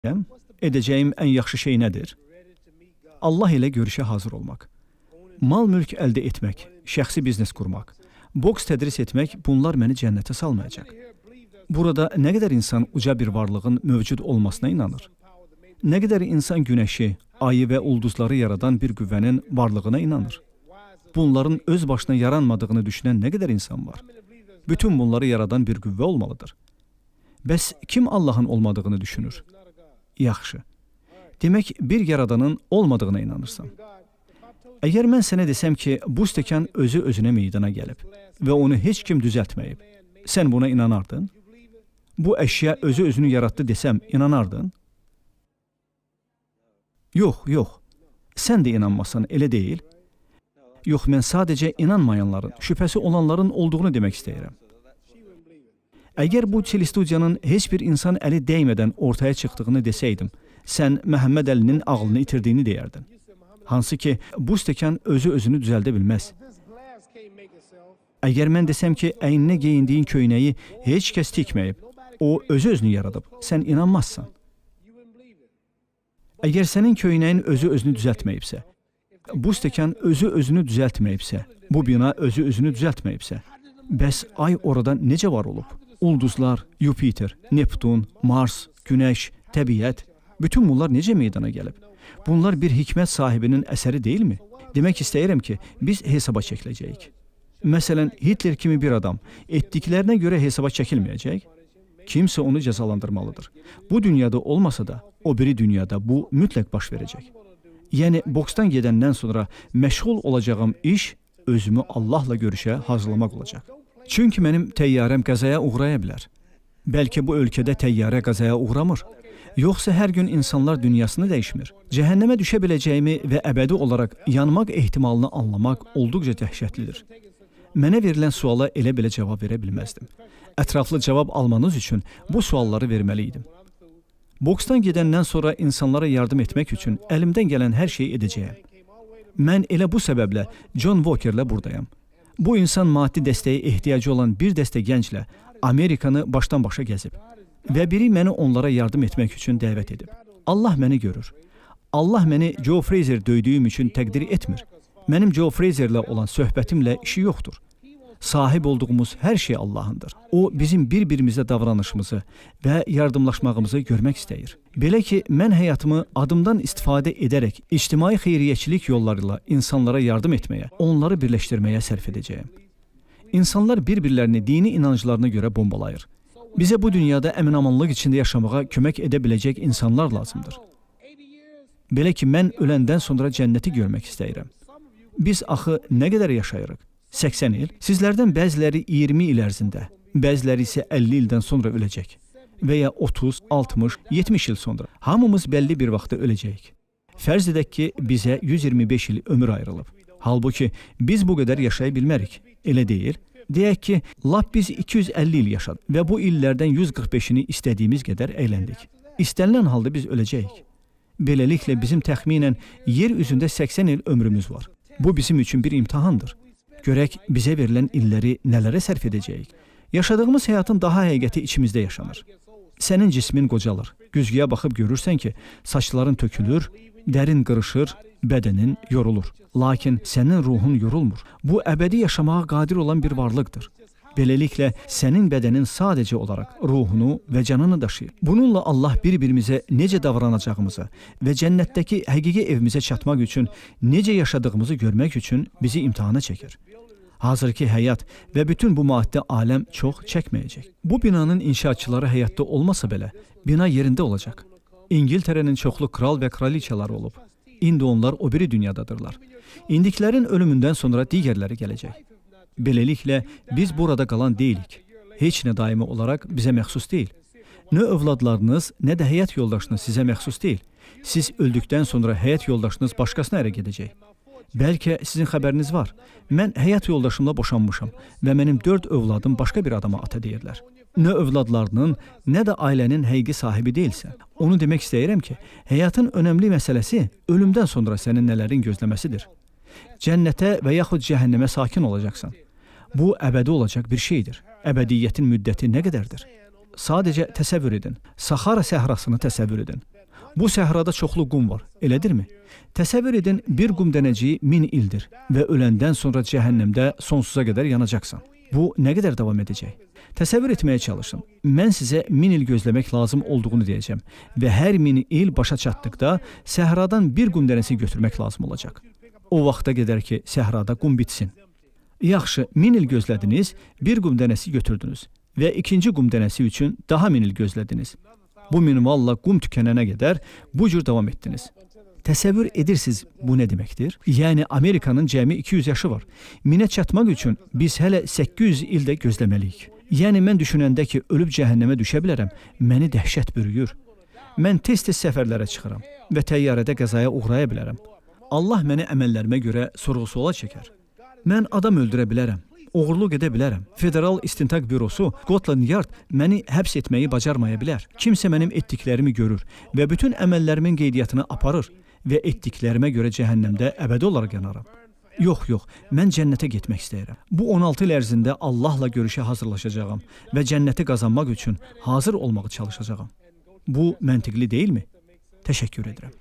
edəcəyim ən yaxşı şey nədir? Allah ilə görüşə hazır olmaq. Mal mülk əldə etmək, şəxsi biznes qurmaq, boks tədris etmək, bunlar məni cənnətə salmayacaq. Burada nə qədər insan uca bir varlığın mövcud olmasına inanır? Nə qədər insan günəşi, ayı və ulduzları yaradan bir qüvvənin varlığına inanır? Bunların öz başına yaranmadığını düşünən nə qədər insan var? Bütün bunları yaradan bir qüvvə olmalıdır. Bəs kim Allahın olmadığını düşünür? Yaxşı. Demək, bir yaradanın olmadığına inanırsan. Əgər mən sənə desəm ki, bu stəkan özü özünə meydana gəlib və onu heç kim düzəltməyib, sən buna inanardın? Bu əşya özü özünü yaratdı desəm, inanardın? Yox, yox. Sən də inanmasan, elə deyil. Yox, mən sadəcə inanmayanların, şübhəsi olanların olduğunu demək istəyirəm. Əgər bu telestudiyanın heç bir insan əli dəymədən ortaya çıxdığını desəydim, sən Məhəmməd Əlinin ağlını itirdiyini deyərdin. Hansı ki, bu stəkan özü özünü düzəldə bilməz. Əgər mən desəm ki, əyninə geyindiyin köynəyi heç kəs tikməyib, o özü özünü yaradıb, sən inanmazsan. Əgər sənin köynəyin özü özünü düzəltməyibsə, bu stəkan özü özünü düzəltməyibsə, bu bina özü özünü düzəltməyibsə, bəs ay orada necə var olub? Ulduzlar, Yupiter, Neptun, Mars, Günəş, təbiət, bütün bunlar necə meydana gəlib? Bunlar bir hikmət sahibinin əsəri deyilmi? Demək istəyirəm ki, biz hesaba çəkiləcəyik. Məsələn, Hitler kimi bir adam etdiklərinə görə hesaba çəkilməyəcək. Kimsə onu cəzalandırmalıdır. Bu dünyada olmasa da, o biri dünyada bu mütləq baş verəcək. Yəni, boksdan gedəndən sonra məşğul olacağım iş özümü Allahla görüşə hazırlamaq olacaq. Çünki mənim təyyarəm qəzaya uğraya bilər. Bəlkə bu ölkədə təyyarə qəzaya uğramır. Yoxsa hər gün insanlar dünyasını dəyişmir. Cəhənnəmə düşə biləcəyimi və əbədi olaraq yanmaq ehtimalını anlamaq olduqca dəhşətlidir. Mənə verilən suala elə belə cavab verə bilməzdim. Ətraflı cavab almanız üçün bu sualları verməli idim. Boksdan gedəndən sonra insanlara yardım etmək üçün əlimdən gələn hər şeyi edəcəyəm. Mən elə bu səbəblə John Walker'lə buradayam. Bu insan maddi dəstəyə ehtiyacı olan bir dəstə gənclə Amerikanı başdan başa gəzib və biri məni onlara yardım etmək üçün dəvət edib. Allah məni görür. Allah məni Joe Frazier döydüyüm üçün təqdir etmir. Mənim Joe Frazierlə olan söhbətimlə işi yoxdur. Sahib olduğumuz hər şey Allahındır. O, bizim bir-birimizə davranışımızı və yardımlaşmağımızı görmək istəyir. Belə ki, mən həyatımı adımdan istifadə edərək ictimai xeyriyyəçilik yollarıyla insanlara yardım etməyə, onları birləşdirməyə sərf edəcəyəm. İnsanlar bir-birlərini dini inanclarına görə bombalayır. Bizə bu dünyada əmin-amanlıq içində yaşamağa kömək edə biləcək insanlar lazımdır. Belə ki, mən öləndən sonra cənnəti görmək istəyirəm. Biz axı nə qədər yaşayırıq? 80 il, sizlərdən bəziləri 20 il ərzində, bəziləri isə 50 ildən sonra öləcək və ya 30, 60, 70 il sonra. Hamımız bəlli bir vaxtda öləcəyik. Fərz edək ki, bizə 125 il ömür ayrılıb. Halbuki biz bu qədər yaşaya bilmərik, elə deyil. Deyək ki, lap biz 250 il yaşadıq və bu illərdən 145-ini istədiyimiz qədər əyləndik. İstənilən halda biz öləcəyik. Beləliklə bizim təxminən yer üzündə 80 il ömrümüz var. Bu bizim üçün bir imtahandır. Görək, bizə verilən illəri nələrə sərf edəcəyik? Yaşadığımız həyatın daha həqiqəti içimizdə yaşanır. Sənin cismin qocalır. Güzgüyə baxıb görürsən ki, saçların tökülür, dərin qırışır, bədənin yorulur. Lakin sənin ruhun yorulmur. Bu, əbədi yaşamağa qadir olan bir varlıqdır. Beləliklə, sənin bədənin sadəcə olaraq ruhunu və canını daşıyır. Bununla Allah bir-birimizə necə davranacağımızı və cənnətdəki həqiqi evimizə çatmaq üçün necə yaşadığımızı görmək üçün bizi imtihana çəkir. Hazırki həyat və bütün bu maddi aləm çox çəkməyəcək. Bu binanın inşaatçıları həyatda olmasa belə, bina yerində olacaq. İngiltərənin çoxlu kral və kraliçaları olub. İndi onlar o biri dünyadadırlar. İndiklərin ölümündən sonra digərləri gələcək. Beləliklə, biz burada qalan deyilik. Heç nə daimi olaraq bizə məxsus deyil. Nə övladlarınız, nə də həyat yoldaşınız sizə məxsus deyil. Siz öldükdən sonra həyat yoldaşınız başqasına ərə gedəcək. Bəlkə sizin xəbəriniz var. Mən həyat yoldaşımla boşanmışam və mənim 4 övladım başqa bir adama ata deyirlər. Nə övladlarının, nə də ailənin həqiqi sahibi deyilsən. Onu demək istəyirəm ki, həyatın önəmli məsələsi ölümdən sonra sənin nələrin gözləməsidir. Cənnətə və yaxud cəhənnəmə sakin olacaqsan. Bu, əbədi olacaq bir şeydir. Əbədiyyətin müddəti nə qədərdir? Sadəcə təsəvvür edin. Sahara səhrasını təsəvvür edin. Bu səhrada çoxlu qum var, elədirmi? Təsəvvür edin, bir qum dənəciyi 1000 ildir və öləndən sonra cəhənnəmdə sonsuza qədər yanacaqsan. Bu nə qədər davam edəcək? Təsəvvür etməyə çalışın. Mən sizə 1000 il gözləmək lazım olduğunu deyəcəm və hər 1000 il başa çatdıqda səhradan bir qum dənəsi götürmək lazım olacaq. O vaxta qədər ki, səhrada qum bitsin. Yaxşı, 1000 il gözlədiniz, bir qum dənəsi götürdünüz və ikinci qum dənəsi üçün daha 1000 il gözlədiniz. Bu minvalla qum tükənənə qədər bu cür davam etdiniz. Təsəvvür edirsiniz, bu nə deməkdir? Yəni, Amerikanın cəmi 200 yaşı var. 1000-ə çatmaq üçün biz hələ 800 ildə gözləməliyik. Yəni, mən düşünəndə ki, ölüb cəhənnəmə düşə bilərəm, məni dəhşət bürüyür. Mən tez-tez səfərlərə çıxıram və təyyarədə qəzaya uğraya bilərəm. Allah məni əməllərimə görə sorğu-suala çəkər. Mən adam öldürə bilərəm, oğurluq edə bilərəm. Federal İstintaq Bürosu, Scotland Yard məni həbs etməyi bacarmaya bilər. Kimsə mənim etdiklərimi görür və bütün əməllərimin qeydiyyatını aparır və etdiklərimə görə cəhənnəmdə əbədi olaraq yanaram. Yox, mən cənnətə getmək istəyirəm. Bu 16 il ərzində Allahla görüşə hazırlaşacağam və cənnəti qazanmaq üçün hazır olmağa çalışacağam. Bu məntiqli deyilmi? Təşəkkür edirəm.